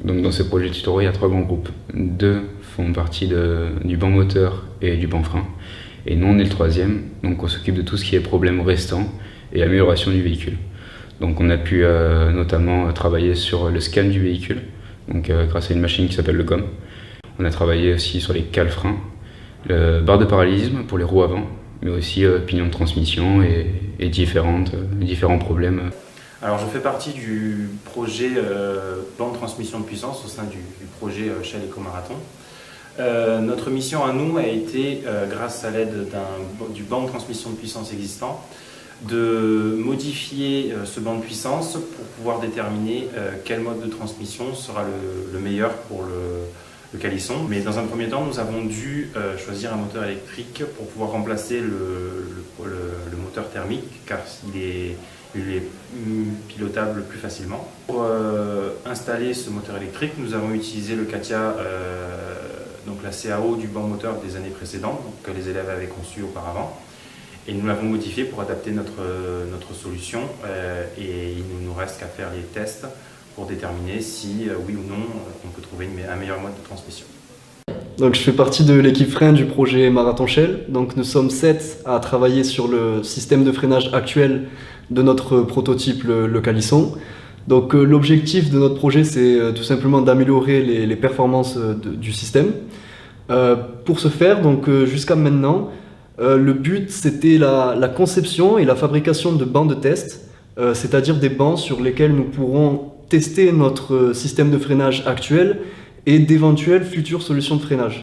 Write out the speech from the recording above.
Donc dans ces projets tutoriaux, il y a 3 grands groupes. 2 font partie du banc moteur et du banc frein. Et nous, on est le 3e, donc on s'occupe de tout ce qui est problème restant et amélioration du véhicule. Donc on a pu notamment travailler sur le scan du véhicule, donc grâce à une machine qui s'appelle le GOM. On a travaillé aussi sur les cales freins, le barre de parallélisme pour les roues avant, mais aussi pignon de transmission et différents problèmes. Alors je fais partie du projet banc de transmission de puissance au sein du projet Shell Eco-Marathon. Notre mission à nous a été, grâce à l'aide du banc de transmission de puissance existant, de modifier ce banc de puissance pour pouvoir déterminer quel mode de transmission sera le meilleur pour le calisson. Mais dans un premier temps, nous avons dû choisir un moteur électrique pour pouvoir remplacer le moteur thermique, car il est pilotable plus facilement. Pour installer ce moteur électrique, nous avons utilisé le CATIA, donc la CAO du banc moteur des années précédentes, que les élèves avaient conçu auparavant. Et nous l'avons modifié pour adapter notre solution et il ne nous reste qu'à faire les tests pour déterminer si, oui ou non, on peut trouver un meilleur mode de transmission. Donc je fais partie de l'équipe frein du projet Marathon Shell. Donc nous sommes 7 à travailler sur le système de freinage actuel de notre prototype, le Calisson. Donc l'objectif de notre projet, c'est tout simplement d'améliorer les performances du système. Pour ce faire, donc jusqu'à maintenant, le but c'était la conception et la fabrication de bancs de test, c'est-à-dire des bancs sur lesquels nous pourrons tester notre système de freinage actuel et d'éventuelles futures solutions de freinage.